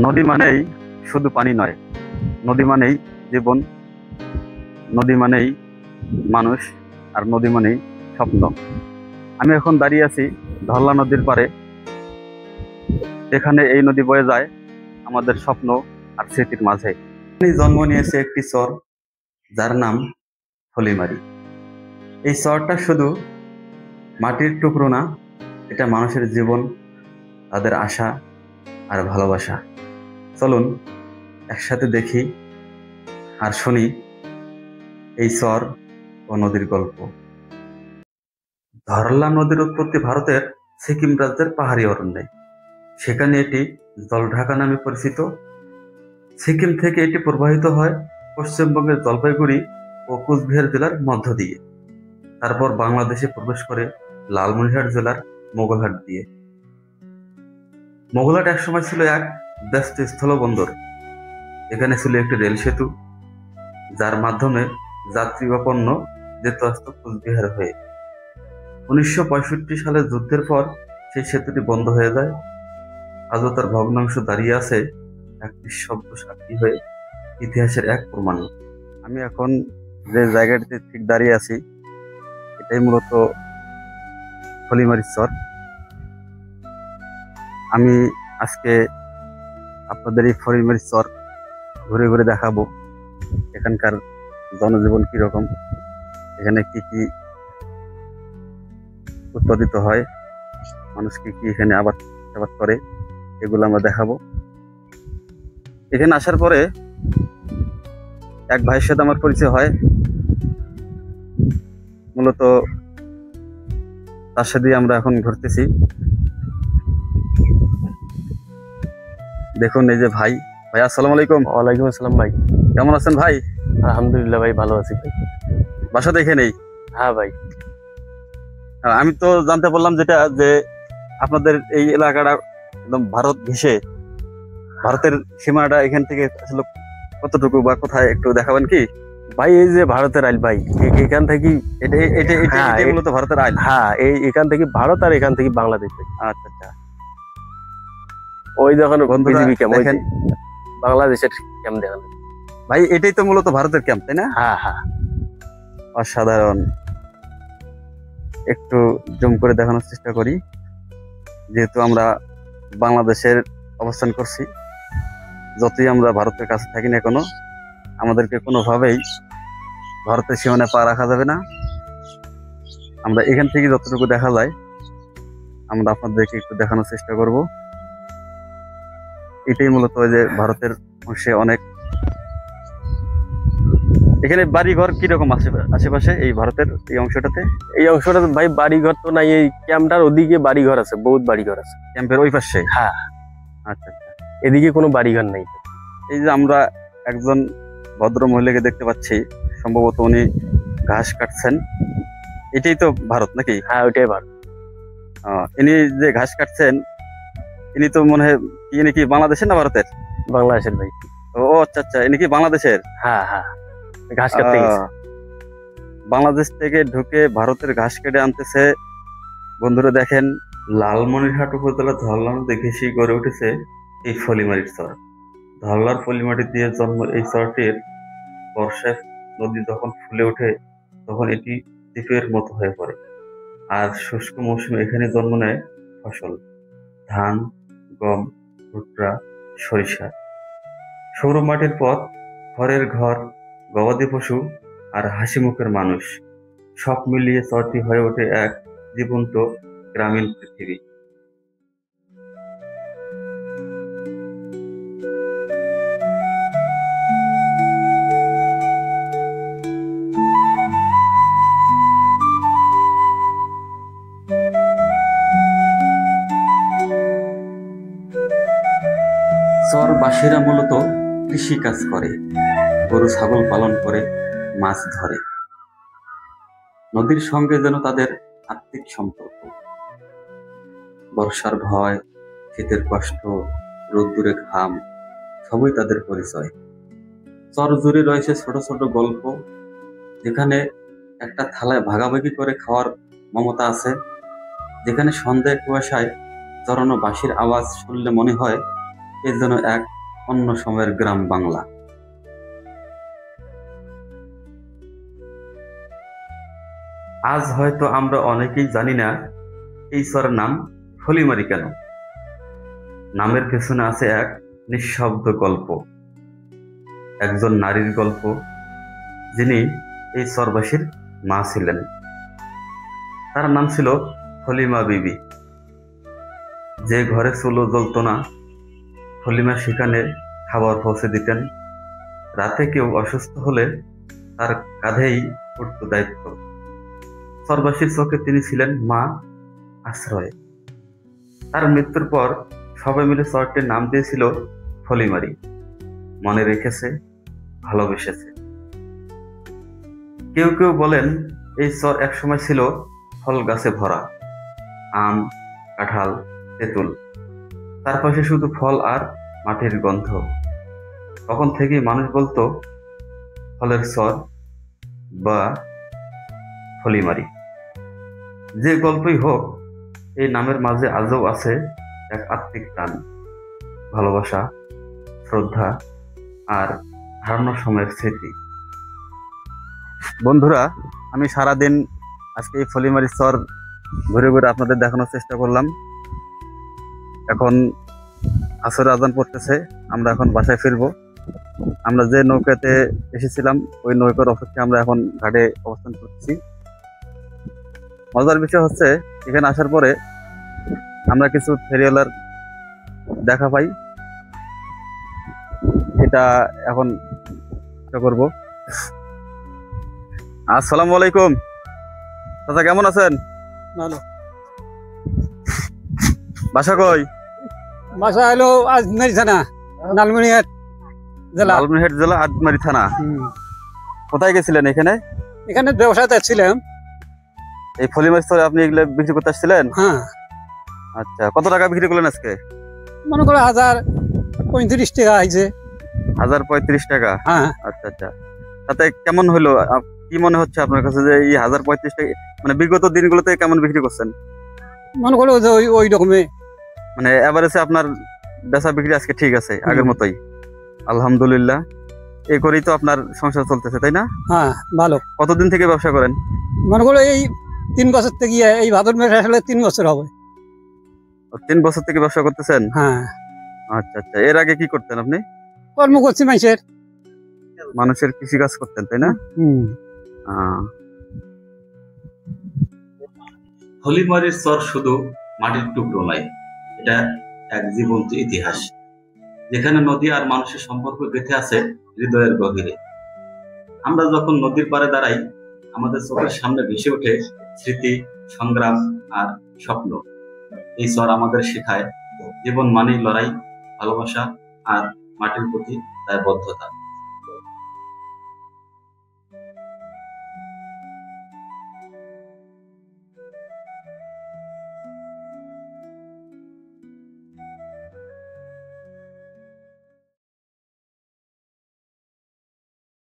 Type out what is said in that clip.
নদী মানেই শুধু পানি নয়, নদী মানেই জীবন, নদী মানেই মানুষ, আর নদী মানেই স্বপ্ন। আমি এখন দাঁড়িয়ে আছি ধরলা নদীর পাড়ে। এখানে এই নদী বয়ে যায় আমাদের স্বপ্ন আর স্মৃতির মাঝে। জন্ম নিয়েছে একটি চর, যার নাম ফলিমারি। এই চরটা শুধু মাটির টুকরো না, এটা মানুষের জীবন, তাদের আশা আর ভালোবাসা। চলুন একসাথে দেখি আর শুনি এই চর ও নদীর গল্প। ধরলা নদীর উৎপত্তি ভারতের সিকিম রাজ্যের পাহাড়ি অরণ্যে। সেখানে এটি জলঢাকা নামে পরিচিত। সিকিম থেকে এটি প্রবাহিত হয় পশ্চিমবঙ্গের জলপাইগুড়ি ও কোচবিহার জেলার মধ্য দিয়ে, তারপর বাংলাদেশে প্রবেশ করে লালমনিরহাট জেলার মোগলহাট দিয়ে। মোগলহাট একসময় ছিল এক ব্যস্ত স্থলবন্দর। এখানে ছিল একটি রেল সেতু, যার মাধ্যমে যাত্রী বা পণ্য যেত আসত কোচবিহার হয়ে। 1965 সালে যুদ্ধের পর সেই সেতুটি বন্ধ হয়ে যায়। আজও তার ভগ্নাংশ দাঁড়িয়ে আছে এক নিঃশব্দ সাক্ষী হয়ে, ইতিহাসের এক প্রমাণ। আমি এখন যে জায়গাটিতে ঠিক দাঁড়িয়ে আছি, এটাই মূলত ফলিমারি চর। আমি আজকে আপনাদের এই ফলিমারি চর ঘুরে ঘুরে দেখাবো এখানকার জনজীবন কিরকম, এখানে কি কি উৎপাদিত হয়, মানুষ কি কি এখানে আবাদ করে, এগুলো আমরা দেখাবো। এখানে আসার পরে এক ভাইয়ের সাথে আমার পরিচয় হয়। মূলত তার সাথে আমরা এখন ঘুরতেছি। দেখুন এই যে ভাই। ভাই আসসালামু আলাইকুম। ওয়ালাইকুম আসসালাম ভাই। কেমন আছেন ভাই? আলহামদুলিল্লাহ ভাই, ভালো আছি ভাই। বাসা দেখে নেই? হ্যাঁ ভাই। আমি তো জানতে পারলাম যেটা যে আপনাদের এই এলাকাটা একদম ভারত ঘেঁষে, ভারতের সীমাটা এখান থেকে আসলে কতটুকু বা কোথায় একটু দেখাবেন কি ভাই? এই যে ভারতের আইল ভাই, এখান থেকে মূলত ভারতের আইল। হ্যাঁ, এখান থেকে ভারত আর এখান থেকে বাংলাদেশ ভাই। আচ্ছা আচ্ছা। ওই যখন বিজিবি ক্যাম্প, দেখেন বাংলাদেশের ক্যাম্প দেখান ভাই, এটাই তো মূলত ভারতের ক্যাম্প, তাই না? হ্যাঁ হ্যাঁ। অসাধারণ। একটু জুম করে দেখানোর চেষ্টা করি। যেহেতু আমরা বাংলাদেশের অবস্থান করছি, যতই আমরা ভারতের কাছে থাকি না কেন, আমাদেরকে কোনোভাবেই ভারতের সীমানায় পা রাখা যাবে না। আমরা এখান থেকে যতটুকু দেখা যায় আমরা আপনাদেরকে একটু দেখানোর চেষ্টা করব। এটাই মূলত যে ভারতের অংশে অনেক। এখানে বাড়িঘর কিরকম আশেপাশে এই ভারতের এই অংশটাতে? এই অংশটাতে ভাই বাড়িঘর তো নাই, এই ক্যাম্পটার ওদিকে বাড়িঘর আছে, বহুত বাড়িঘর আছে ক্যাম্পের ওই পাশে। হ্যাঁ। আচ্ছা আচ্ছা। এদিকে কোনো বাড়িঘর নাই। এই যে আমরা একজন ভদ্র মহিলাকে দেখতে পাচ্ছি, সম্ভবত উনি ঘাস কাটছেন। এটাই তো ভারত নাকি? হ্যাঁ, ওইটাই ভারত। ইনি যে ঘাস কাটছেন, ইনি তো মনে হয় ইনি কি বাংলাদেশের না ভারতের? বাংলাদেশের ভাই। ও আচ্ছা আচ্ছা, ইনি কি বাংলাদেশের? হ্যাঁ হ্যাঁ, ঘাস কাটতে গেছে। বাংলাদেশ থেকে ঢুকে ভারতের ঘাস কেটে আনতেছে। বন্ধুরা দেখেন, লালমনিরহাট উপজেলা ধরলা নদী ঘেঁষে গড়ে উঠেছে এই ফলিমারির চর। ধরলার ফলিমাটি দিয়ে জন্ম এই চরটির। বর্ষায় নদী যখন ফুলে ওঠে তখন এটি দ্বীপের মতো হয়ে পড়ে, আর শুষ্ক মৌসুমে এখানে জন্ম নেয় ফসল, ধান, গম, ভুট্টা, সরিষা। সৌর মাটির পথ, খড়ের ঘর, গবাদি পশু আর হাসি মুখের মানুষ, সব মিলিয়ে চরটি হয়ে ওঠে এক জীবন্ত গ্রামীণ পৃথিবী। চরবাসীরা মূলত কৃষি কাজ করে, গরু ছাগল পালন করে, মাছ ধরে। নদীর সঙ্গে যেন তাদের আত্মিক সম্পর্ক। বর্ষার ভয়, শীতের কষ্ট, রোদ্দুরে ঘাম, সবই তাদের পরিচয়। চর জুড়ে রয়েছে ছোট ছোট গল্প, যেখানে একটা থালায় ভাগাভাগি করে খাওয়ার মমতা আছে, যেখানে সন্ধ্যায় কুয়াশায় জড়ানো বাঁশির আওয়াজ শুনলে মনে হয় এই জন্য এক অন্য সময়ের গ্রাম বাংলা। আজ হয়তো আমরা অনেকেই জানি না এই চরের নাম ফলিমারি কেন। নামের পেছনে আছে এক নিঃশব্দ গল্প, একজন নারীর গল্প যিনি এই চরবাসীর মা ছিলেন। তার নাম ছিল ফলিমা বিবি। যে ঘরে চুলো জ্বলত না, ফলিমা সেখানে খাবার পৌঁছে দিতেন। রাতে কেউ অসুস্থ হলে তার কাঁধেই পড়ত দায়িত্ব। চরবাসীর চোখে তিনি ছিলেন মা, আশ্রয়। তার মৃত্যুর পর সবাই মিলে চরটির নাম দিয়েছিল ফলিমারি। মনে রেখেছে, ভালোবেসেছে। কেউ কেউ বলেন এই চর একসময় ছিল ফল গাছে ভরা, আম, কাঁঠাল, তেঁতুল। তার পাশে শুধু ফল আর মাটির গন্ধ। তখন থেকেই মানুষ বলতো ফলের চর বা ফলিমারি। যে গল্পই হোক, এই নামের মাঝে আজও আছে এক আত্মিক টান, ভালোবাসা, শ্রদ্ধা আর হারানোর সময়ের স্মৃতি। বন্ধুরা, আমি সারাদিন আজকে এই ফলিমারি চর ঘুরে ঘুরে আপনাদের দেখানোর চেষ্টা করলাম। এখন আসরের আজান পড়তেছে, আমরা এখন বাসায় ফিরবো। আমরা যে নৌকাতে এসেছিলাম ওই নৌকার অপেক্ষায় আমরা এখন ঘাটে অবস্থান করছি। মজার বিষয় হচ্ছে, এখানে আসার পরে আমরা কিছু ফেরিওয়ালার দেখা পাই, এটা এখন করব। আসসালামু আলাইকুম চাচা, কেমন আছেন? ভালো। বাসা কই? বাসা হলো আজমেরি থানা, লালমনিরহাট জেলা। লালমনিরহাট জেলা, আজমারি থানা। কোথায় গেছিলেন? এখানে এখানে ব্যবসাতে ছিলাম। এই ফলিমারি চরে আপনি এগুলো বিক্রি করতে আসছিলেন? হ্যাঁ। আচ্ছা, কত টাকা বিক্রি করলেন আজকে? মনে করো 1035 টাকা হয়েছে। 1035 টাকা? হ্যাঁ। আচ্ছা আচ্ছা, তাতে কেমন হলো? কি মনে হচ্ছে আপনার কাছে যে এই 1035 টাকা, মানে বিগত দিনগুলোতে কেমন বিক্রি করছেন? মনে করো যে ওই রকমে, মানে এভারেজে আপনার বেচা বিক্রি আজকে ঠিক আছে, আগের মতোই? আলহামদুলিল্লাহ। এই করেই তো আপনার সংসার চলতেছে, তাই না? হ্যাঁ ভালো। কতদিন থেকে ব্যবসা করেন? মনে করো এই 3 বছর থেকে, এই ভাদর মাসে আসলে 3 বছর হবে। 3 বছর থেকে ব্যবসা করতেছেন? হ্যাঁ। আচ্ছা আচ্ছা, এর আগে কি করতেন আপনি? কর্ম করছি মানুষের কৃষি কাজ করতেন, তাই না? ফলিমারির চর শুধু মাটির টুকরো নয়, এটা এক জীবন্ত ইতিহাস, যেখানে নদী আর মানুষের সম্পর্ক গেঁথে আছে হৃদয়ের গভীরে। আমরা যখন নদীর পাড়ে দাঁড়াই, আমাদের চোখের সামনে ভেসে ওঠে স্মৃতি, সংগ্রাম আর স্বপ্ন। এই চর আমাদের শেখায় জীবন মানেই লড়াই, ভালোবাসা আর মাটির প্রতি দায়বদ্ধতা।